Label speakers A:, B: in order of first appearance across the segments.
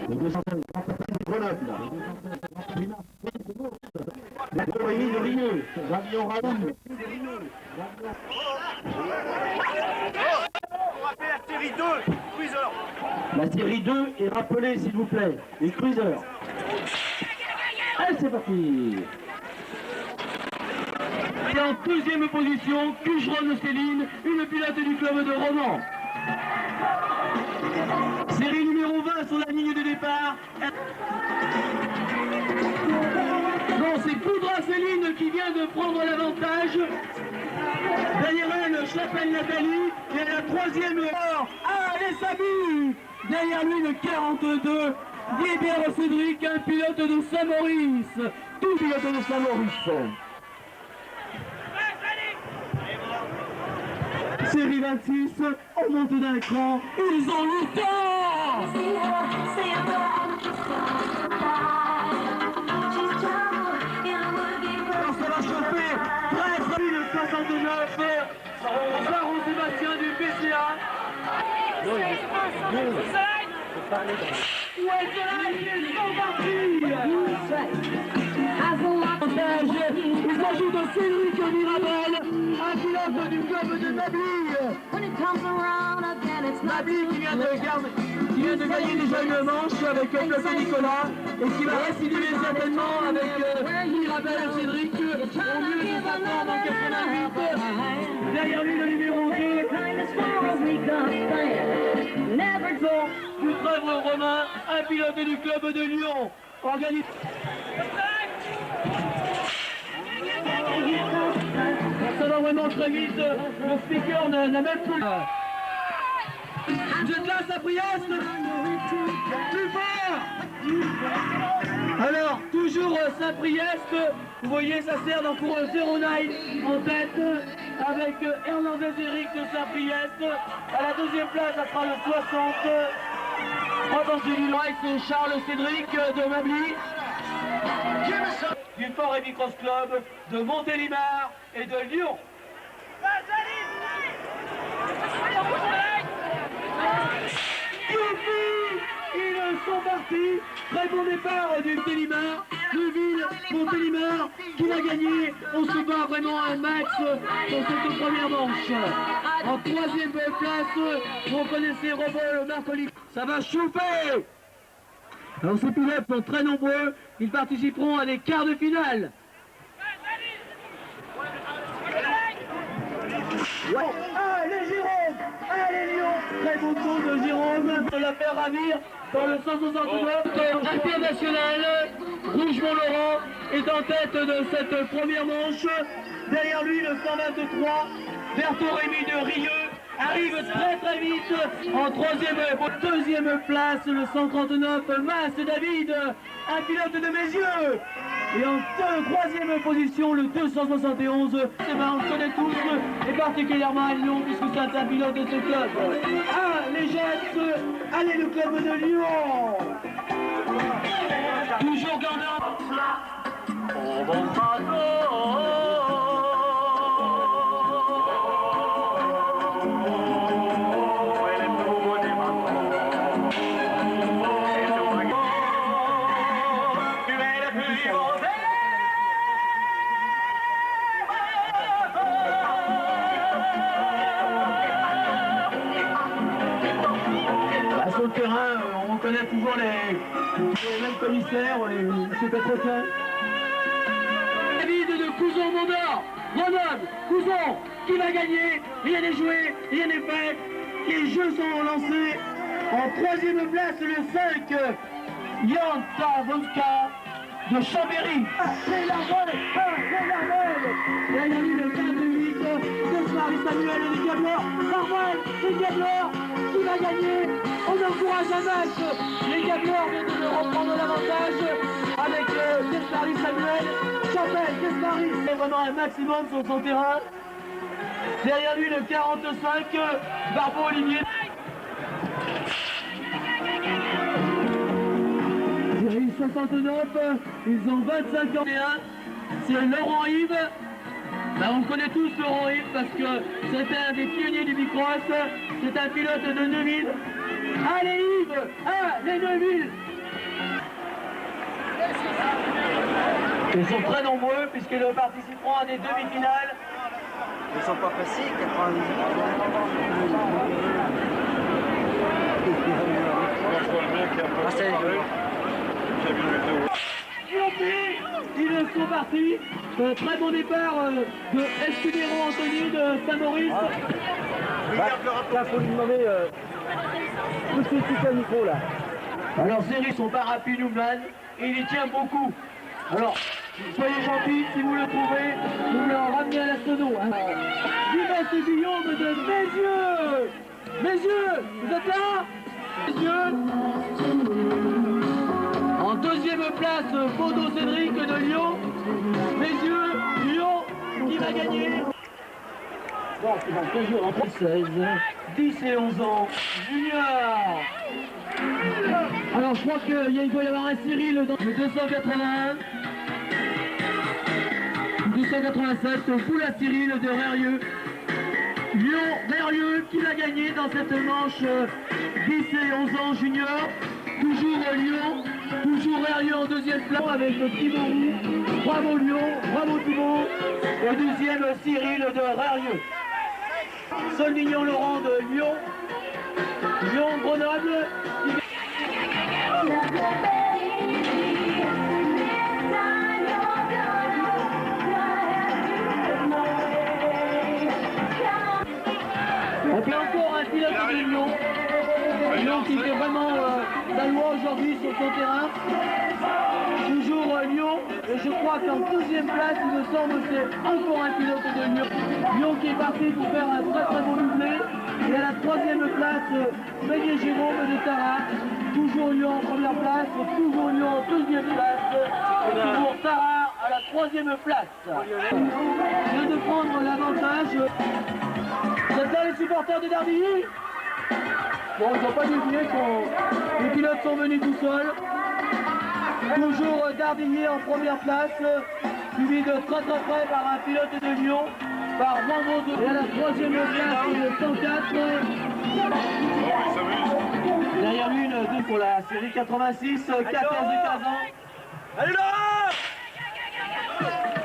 A: Le 205 Grenoble. La compagnie de Rieux, Gravillon Raoul.
B: On va faire la série 2, Cruiser.
A: La série 2 est rappelée, s'il vous plaît, les Cruisers. Allez, c'est parti. Et en deuxième position, Cucheron Céline, une pilote du club de Romans. Série numéro 20 sur la ligne de départ. Non, c'est Poudra Céline qui vient de prendre l'avantage. Derrière elle, Chapelle Nathalie. Et à la troisième heure, allez Sabi. Derrière lui, le 42, Guébert Cédric, un pilote de Saint-Maurice. Tout pilote de Saint-Maurice. Série 26, on monte d'un cran, ils ont le temps. Ça va chauffer, 13 069, Baron Sébastien du PCA. Non, il s'agit de Cédric Mirabel, un pilote du club de Nabli. Nabli qui vient de gagner déjà une manche avec Claude Nicolas et qui va récidiver certainement avec Mirabel et Cédric au mieux de sa forme en 88. Derrière lui le numéro 2. Du Trèvre Romain, un pilote du club de Lyon. Organise. Ça va vraiment très vite, le speaker n'a même plus... Vous êtes là, Saint-Priest? Plus fort! Alors, toujours Saint-Priest, vous voyez, ça sert dans pour 09 en tête, avec Hernandez Eric de Saint-Priest. À la deuxième place, ça sera le 60. Attention du Loïc, c'est Charles Cédric de Mably. Du Fort Heavy Cross Club, de Montélimar et de Lyon. Ils sont partis. Très bon départ du Montélimar. Montélimar qui va gagner. On se bat vraiment un max dans cette première manche. En troisième place, vous connaissez Robert Marcoli. Ça va chauffer. Alors ces pilotes sont très nombreux. Ils participeront à des quarts de finale. Ouais. Allez Jérôme, allez Lyon. Très bon tour de Jérôme de la faire ravir dans le 169 international. Rougemont-Laurent est en tête de cette première manche. Derrière lui le 123, Berthaud Rémy de Rieux arrive très vite en deuxième place le 139 Mas David, un pilote de mes yeux. Et en troisième position, le 271, c'est on le connaît tous, et particulièrement à Lyon, puisque c'est un pilote de ce club. Ah, les Jets, allez le club de Lyon. Toujours gardant. Sur le terrain, on connaît toujours les mêmes commissaires, M. Petrotin. David de Couzon-Mondor, Grenoble, Couzon, qui va gagner? Rien n'est joué, rien n'est fait. Les jeux sont lancés. En troisième place, le 5, Yanta Vonska de Chambéry. C'est la rôle, c'est la rôle. Là, il y a eu le 28, Desmarie Samuel et les Diableurs. Marvel, les Diableurs, qui va gagner? On encourage un match. Les Diableurs viennent de reprendre l'avantage avec Desmarie Samuel. Chapelle, Desmarie, c'est vraiment un maximum sur son terrain. Derrière lui, le 45, Barbeau Olivier. Série 69, ils ont 25 ans. C'est Laurent Yves. Ben, on connaît tous Laurent Yves parce que c'était un des pionniers du bicross. C'est un pilote de Neuville. Allez Yves, les Neuville, Ils sont très nombreux puisqu'ils participeront à des demi-finales.
C: Ils sont pas pressés, 98.
A: Ils sont partis. Très bon départ de Escudero Anthony de Saint-Maurice.
C: Là, faut lui demander tout de suite à micro là.
A: Alors Série son parapluie Newman et il y tient beaucoup. Alors soyez gentils, si vous le trouvez, vous me le ramenez à la sono. Vives et Guillaume de Bézieux. Bézieux, vous êtes là? Bézieux. En deuxième place, Bodo Cédric de Lyon. Bézieux, Lyon, qui va gagner? Bon, c'est bon, toujours entre 16, 10 et 11 ans, junior. Alors je crois qu'il doit y avoir un Cyril dans le 281. 287, Poula Cyril de Rérieux. Lyon-Rérieux qui l'a gagné dans cette manche 10 et 11 ans junior. Toujours Lyon, toujours Rérieux en deuxième place avec Thibaut Roux. Bravo Lyon, bravo Thibaut. Et deuxième Cyril de Rérieux. Solmignon Laurent de Lyon. Lyon-Grenoble. On fait encore un pilote de Lyon. Lyon qui fait vraiment la loi aujourd'hui sur son terrain. Toujours Lyon. Et je crois qu'en deuxième place, il me semble, c'est encore un pilote de Lyon. Lyon qui est parti pour faire un très très bon doublé. Et à la troisième place, Bélier Jérôme de Tara. Toujours Lyon en première place, toujours Lyon en deuxième place. Et toujours Tara à la troisième place. Je viens de prendre l'avantage. Vous êtes là les supporters de Darbilly? Bon, ils n'ont pas deviné que les pilotes sont venus tout seuls. Toujours Darbilly en première place, suivi de très très près par un pilote de Lyon, par Jean Baudou. Et à la troisième place, le 104. Derrière lui, une 2 pour la série 86, 14 et 15 ans.
B: Allez là!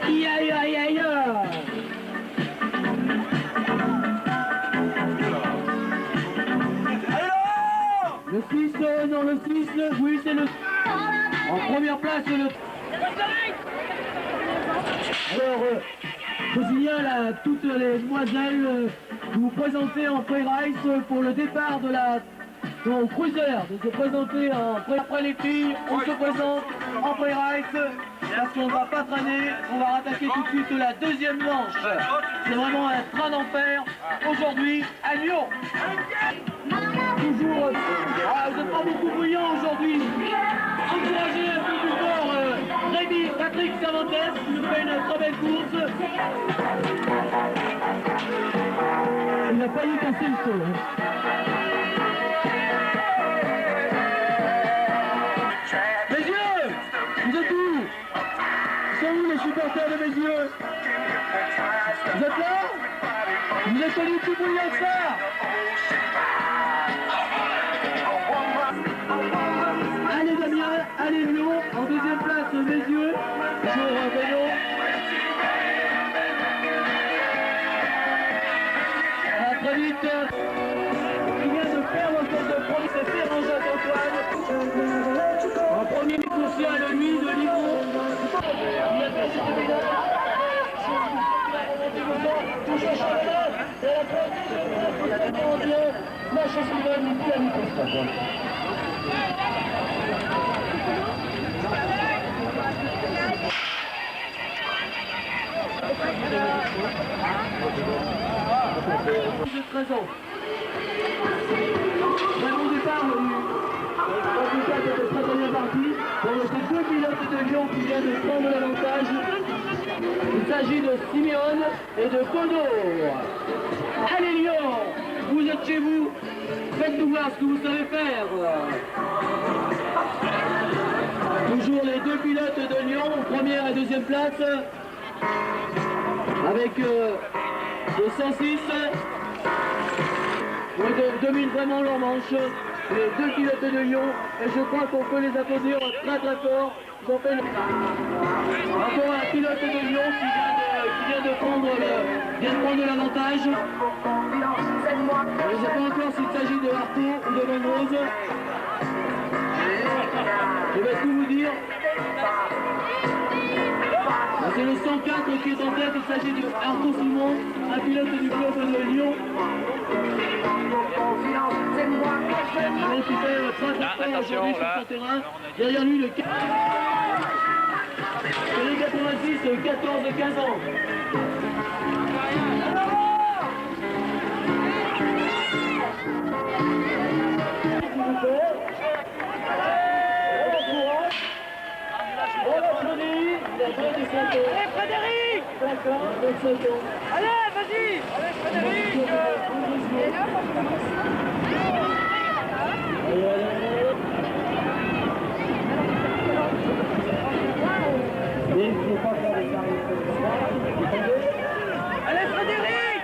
A: Aïe aïe aïe aïe. Le Suisse, non le Suisse, oui c'est le... En première place le... Alors, je signale à toutes les demoiselles de vous présenter en pré-race pour le départ de la... au cruiser, de se présenter après les filles, on se présente en pré-race. Parce qu'on ne va pas traîner, on va rattaquer tout de suite la deuxième manche. C'est vraiment un train d'enfer aujourd'hui à Lyon. Toujours, vous n'êtes pas beaucoup bruyants aujourd'hui. Encouragez un peu plus fort Rémi Patrick Cervantes qui nous fait une très belle course. Il a failli casser le saut. Bézieux, vous êtes où? Sont où les supporters de Bézieux? Vous êtes là? Vous êtes allés plus bruyants que ça? Allez Damien, allez Lyon, en deuxième place Bézieux, sur vélo. Très vite, il vient de faire le test de premier, c'est Ferrand Jacques-Antoine. En premier crucial, lui, de Livron. Il a fait cette médaille. Toujours champion. Et la première, la championne, il dit à Nicolas. De 13 ans. Très bon départ, en tout cas, c'était très bien parti. Pour ces deux pilotes de Lyon qui viennent de prendre l'avantage. Il s'agit de Simeone et de Kodo. Allez Lyon, vous êtes chez vous, faites-nous voir ce que vous savez faire. Toujours les deux pilotes de Lyon, première et deuxième place. Avec le 106, qui dominent vraiment leur manche. les deux pilotes de Lyon, et je crois qu'on peut les applaudir très très fort. Ils ont fait encore un pilote de Lyon qui vient de prendre l'avantage. Je ne sais pas encore s'il s'agit de Arthur ou de Van Rose. Je vais tout vous dire. C'est le 104 qui est en tête, il s'agit de Arthur Simon, un pilote du club de Lyon. Il fait très fort aujourd'hui sur son terrain. Derrière lui, le 86, 14-15 ans.
B: Allez Frédéric! Allez, vas-y! Allez Frédéric! Allez Frédéric!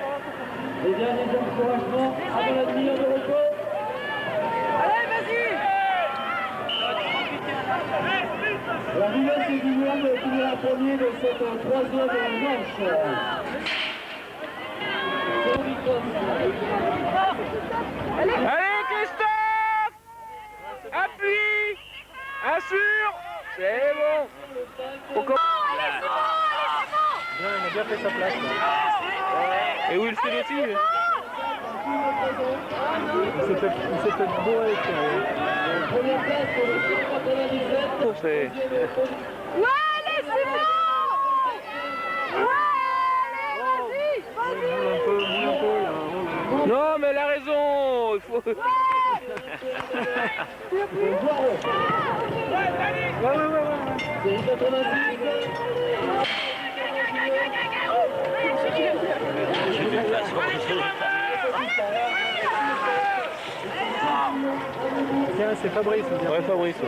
A: Les derniers encouragements avant la demi-heure de repos.
B: Allez, vas-y!
A: La nouvelle c'est du monde qui est la première de cette troisième manche.
D: Allez Christophe! Appuie! Assure! C'est bon!
C: Bien, il a bien fait sa place.
D: Et Wilson aussi?
C: Il s'est fait beau avec
A: Première place pour le 197.
D: C'est...
B: Ouais, allez, c'est bon! Ouais, allez, vas-y!
D: Non mais elle a raison! Il faut...
A: C'est une 86.
C: Tiens, c'est Fabrice.
D: Ouais, Fabrice.
C: Il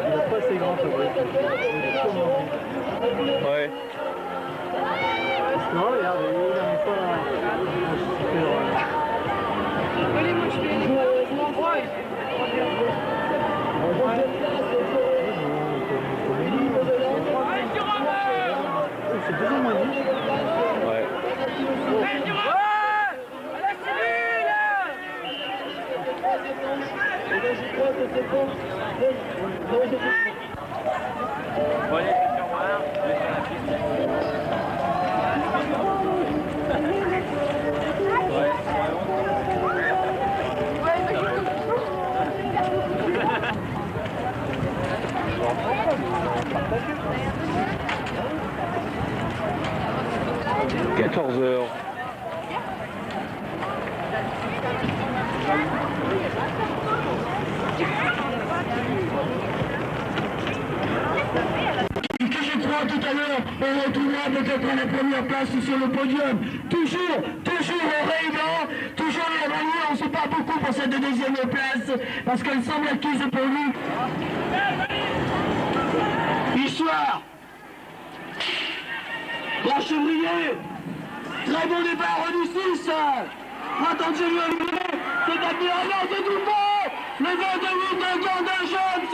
C: n'est pas assez grand, Fabrice.
D: Ouais.
C: Non, regarde, il a une fois...
B: Allez, moi je vais aller.
C: C'est 2 ans moins demi.
D: Ouais.
A: Je crois que c'est bon.
D: Bon, allez, je vais faire moi un. Je vais faire la piste. Ouais. 14h.
A: Je crois tout à l'heure, on retrouvera peut-être la première place sur le podium. Toujours au Réunion, toujours les Rennais, on se bat beaucoup pour cette deuxième place, parce qu'elle semble acquise pour nous. Histoire. Grand Chevrier, très bon départ du 6. Attention, c'est admirable, c'est tout bon. Le 28 de Gordon James,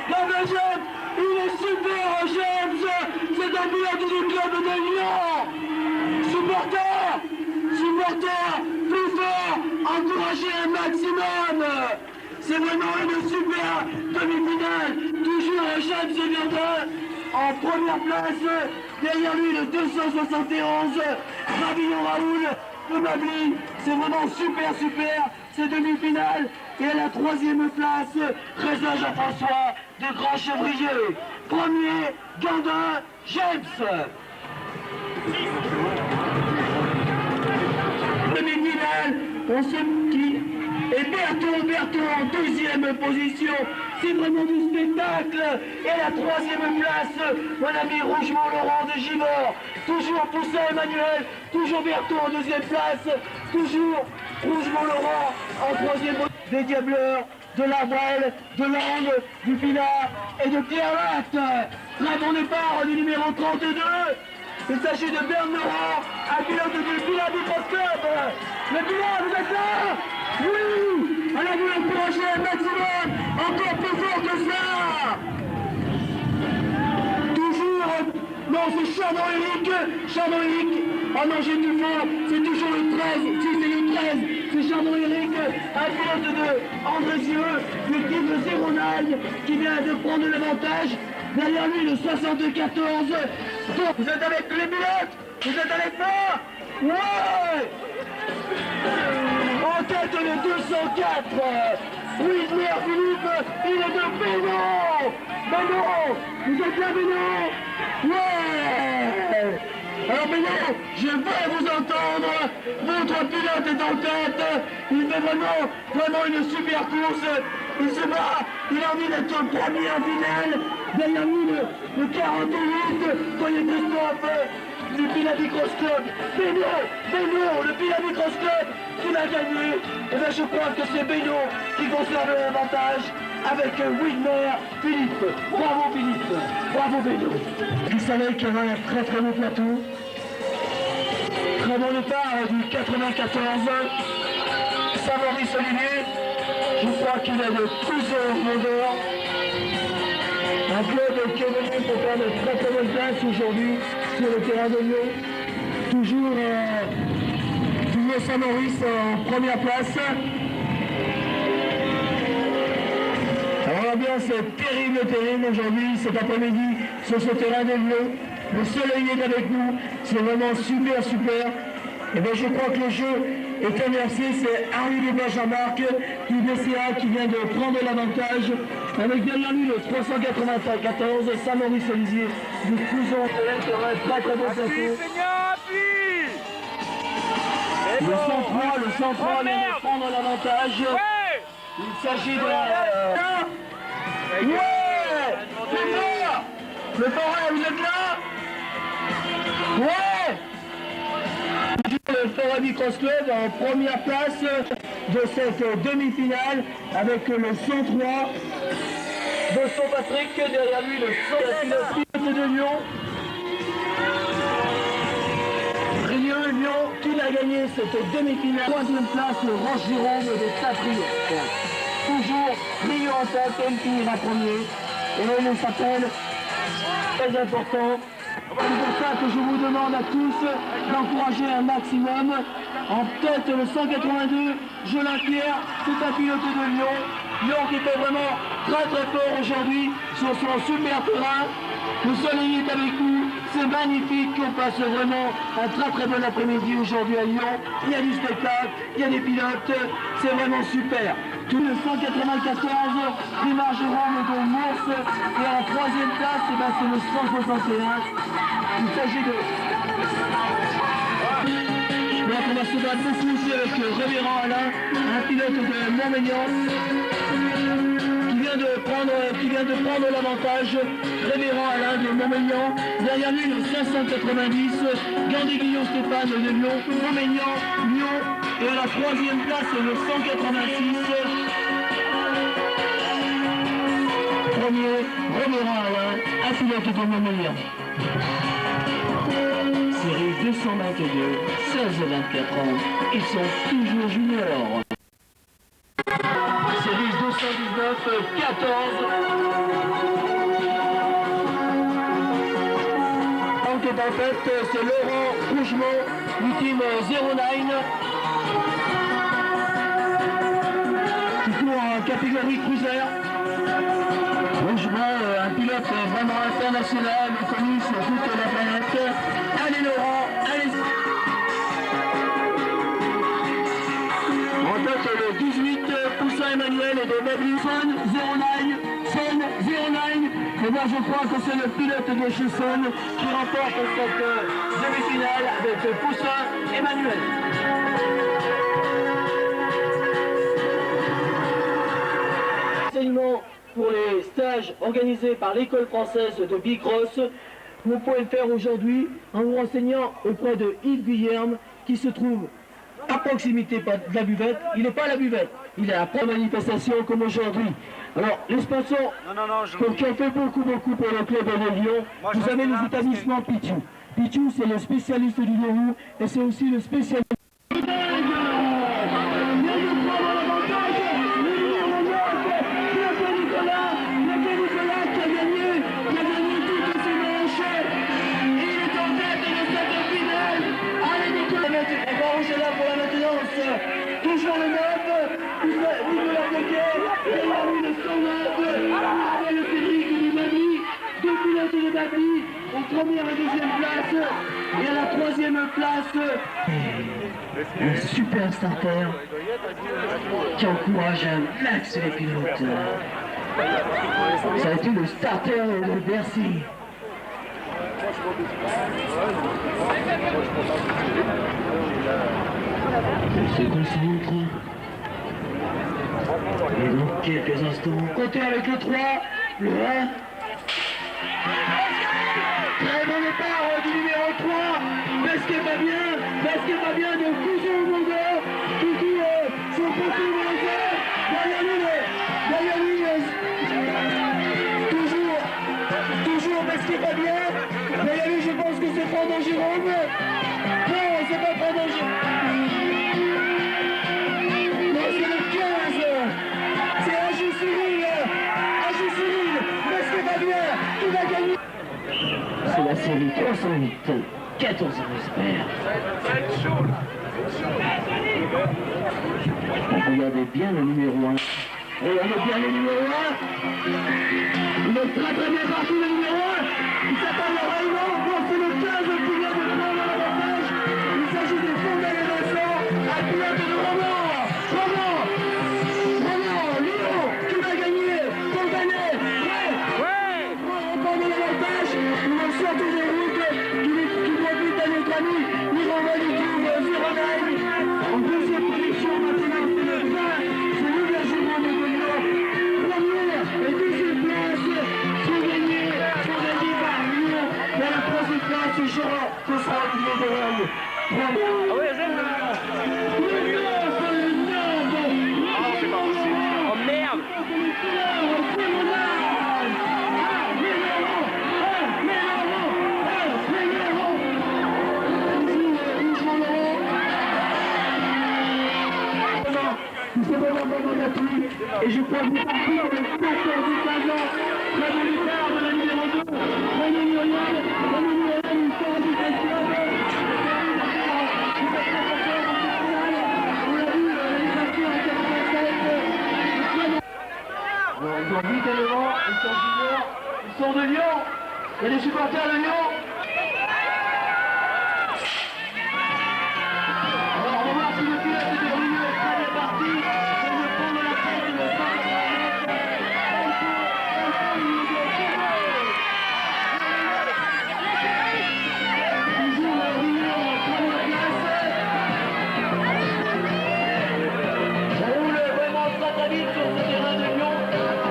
A: la deuxième, il est super James, c'est un pilote du club de Lyon. Supporter, plus fort, encouragez un maximum. C'est vraiment une super demi-finale, toujours James Gordon en première place, derrière lui le 271, Rabillon Raoul, le Mabli, c'est vraiment super, c'est demi-finale, et à la troisième place, Reza Jean-François de Grand Chevrier, premier, Gandin, James. Demi-finale, on se quitte. Et Berton en deuxième position, c'est vraiment du spectacle. Et la troisième place, mon ami Rougemont-Laurent de Givors, toujours Poussin Emmanuel, toujours Berton en deuxième place, toujours Rougemont-Laurent en troisième position. Des Diableurs, de Labrelle, de Langue, du Pinard et de Pierre Latte. Très bon départ du numéro 32. Il s'agit de Berne Laurent, un pilote du Pinard du Post Club. Le Pinard, vous êtes là? Oui! Elle a voulu plonger un maximum, encore plus fort que ça. Toujours, non c'est Chardon-Éric. Oh non j'ai du faux, c'est toujours le 13, si c'est le 13, c'est Chardon-Éric, un pilote de Andrézieux, l'équipe de Zéronaille qui vient de prendre l'avantage. Derrière lui le 74. Donc, vous êtes avec les pilotes? Vous êtes avec moi? Ouais. En tête le 204. Whitmer Philippe, il est de Bénon. Bénon, vous êtes là Bénon? Ouais. Alors Bénon, je vais vous entendre. Votre pilote est en tête. Il fait vraiment une super course. Il se bat, il a envie d'être premier en finale. Derrière lui, le 48, voyez Christophe, du Pilavi Cross Club. Bénon, le Pilavi Cross Club qui l'a gagné. Et bien je crois que c'est Bénon qui conserve l'avantage avec Whitmer Philippe. Bravo Philippe, bravo Bénon. Il savait qu'il y avait un très très beau plateau. Très bon départ du 94. Saint-Maurice Olivier. Je crois qu'il est de plusieurs grandeurs. Un club qui est venu pour faire de très très bonnes places aujourd'hui sur le terrain de Lyon. Toujours Saint-Maurice en première place. Alors l'ambiance est terrible aujourd'hui, cet après-midi, sur ce terrain de Lyon. Le soleil est avec nous, c'est vraiment super. Et bien je crois que le jeu est inversé, c'est Harry de Jean-Marc qui vient de prendre l'avantage avec derrière lui le 394 Saint-Maurice Olivier du Couson qui aura un très bon plateau. Le 103 vient de prendre l'avantage. Il s'agit de... Ouais. Le forêt, vous êtes là? Ouais. Le Forêt Cross Club en première place de cette demi-finale avec le 103 de son Patrick, derrière lui le pilote de Lyon. Lyon qui l'a gagné cette demi-finale. Troisième place, le Roche Jérôme de Tatriot. Toujours Rio en tête, elle finira premier. Et là il s'appelle, très important. C'est pour ça que je vous demande à tous d'encourager un maximum. En tête le 182, Jolin Pierre, c'est un pilote de Lyon. Lyon qui fait vraiment très fort aujourd'hui sur son super terrain. Le soleil est avec nous, c'est magnifique, on passe vraiment un très bon après-midi aujourd'hui à Lyon. Il y a du spectacle, il y a des pilotes, c'est vraiment super. Tout le 194, Primard Jérôme de Mours, et en troisième place, c'est le 161. Il s'agit de... Donc on va se battre beaucoup aussi avec Révérend Alain, un pilote de Montmélian, qui vient de prendre l'avantage. Révérend Alain de Montmélian, derrière lui le 590, Gandé-Guillaume Stéphane de Lyon, Montmélian, Lyon, et la troisième place le 186. Premier, Révérend Alain, un pilote de Montmélian. Série 222, 16-24 ans, ils sont toujours juniors. Série 219, 14. Donc en fait, c'est Laurent Rougemont du team 09 qui court en catégorie cruiser. Rougemont, un pilote vraiment international, connu sur toute la planète. Allez Laurent, allez. En tête le 18, Poussin Emmanuel et de Mably, Son 09. Et moi je crois que c'est le pilote de chez Son qui remporte cette demi-finale avec Poussin Emmanuel. Enseignement pour les stages organisés par l'école française de Bicross. Vous pouvez le faire aujourd'hui en vous renseignant auprès de Yves Guillerme qui se trouve à proximité de la buvette. Il n'est pas à la buvette, il est à la manifestation comme aujourd'hui. Alors les sponsors qui ont fait beaucoup pour le club de Lyon, vous avez les établissements Pichou. Pichou c'est le spécialiste du verrou et c'est aussi le spécialiste. Derrière le 109, le Cédric du Mali, 2 pilotes de Mali, en première et deuxième place, et à la troisième place, un super starter qui encourage un max les pilotes. Ça a été le starter de Bercy. Il se concentre. Et dans quelques instants, comptez avec le 3, le 1. Très bon départ du numéro 3. Basket va bien, donc toujours au longueur. Toujours son poteau au longueur. Derrière lui, toujours Basket va bien. Derrière lui, je pense que c'est Fernand Jérôme. Non, c'est pas Fernand Jérôme. Non, c'est le 15. C'est Agis Cyril. Basket va bien. Qui va gagner? C'est la série 308, 14 j'espère. Regardez bien le numéro 1. Regardez bien le numéro 1. Il est très bien parti le numéro 1. Il s'appelle le Raymond. Bon, c'est le 15 qui vient de prendre l'avantage. Il s'agit de Fondel et Vincent. Un pilote de Roman. Lyon, qui va gagner? Fontanet, prêt? On prend de l'avantage. Nous en sortons des routes qui profite à notre ami Mirovan du Tour 09. En deuxième position maintenant, c'est le 20. C'est l'ouverture de Lyon. Première et deuxième place sont gagnés par Lyon. Et à la troisième place, ce sera Olivier Véran.
D: Ah ouais, j'aime Oh merde.
A: Et je crois que vous partez dans le 14 ou 15 ans. Très bon départ de la numéro 2. René Muriel, il sort du festival. Ils ont 8 éléments, ils sont juniors, ils sont de Lyon. Il y a des supporters de Lyon. Alors on va voir si le pilote de Rio est très bien parti. On va prendre la tête de 189. Toujours Rio en première place. On roule vraiment très vite sur ce terrain de Lyon.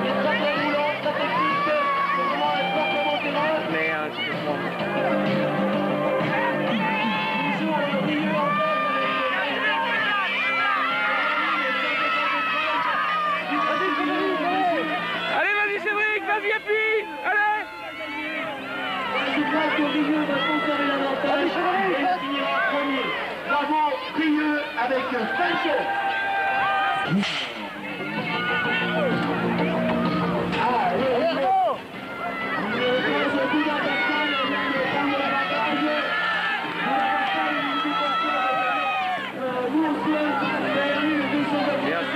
A: Il est très roulant, très technique. C'est vraiment un sport comme au terrain.
D: Merde,
A: Toujours Rio en tête.
D: Allez, vas-y Cédric, vas-y, appuie. Allez.
A: Je crois que Rieux va conserver l'avantage et il finira premier. Bravo Rieux avec Spencer. Ah, le héros. Le 15 Bouddha Pascal vient de prendre l'avantage. Bouddha Pascal, il dit pourquoi Boursier, derrière lui le 227.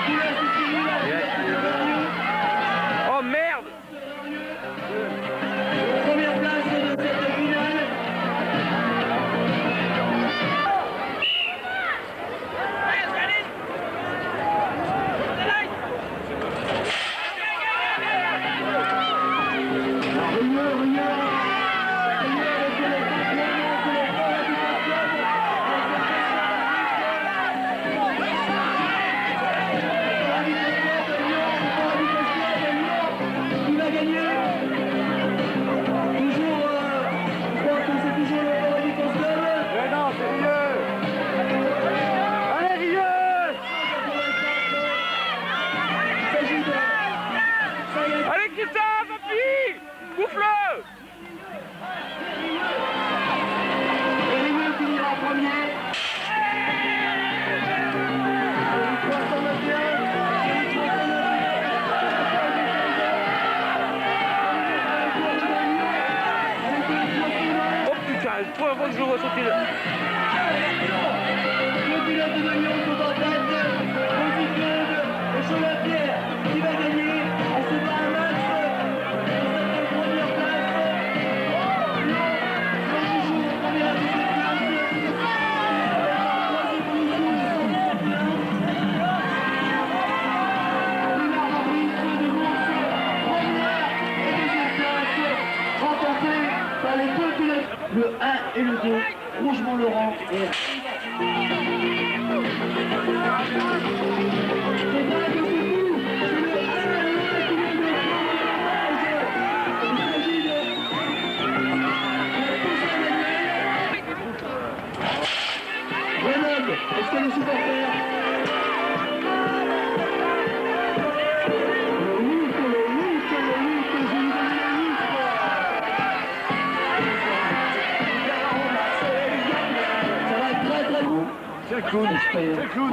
A: Qui laisse Cyril
D: Oh merde.
A: première place de cette finale. Qui va gagner? Toujours, je crois que c'est toujours le Paradis Costel.
C: Mais non, c'est Rieux. Allez, Rieux.
A: Il s'agit de... Ça y est,
D: Allez Christophe, appuie. Bouffe-le.
A: Rieux finira premier. 321.
D: Oh putain, c'est la première fois que je le vois sauter là.
A: Le pilote de Lyon sont en tête. Rosicode et Cholet 2, Rougemont-Laurent et... C'est pas que beaucoup, c'est le 1-1 qui vient de prendre l'image. Il s'agit de... Grenoble, est-ce que les supporters... Ça va être très très bon.
C: C'est cool.
A: J'espère.
C: C'est cool.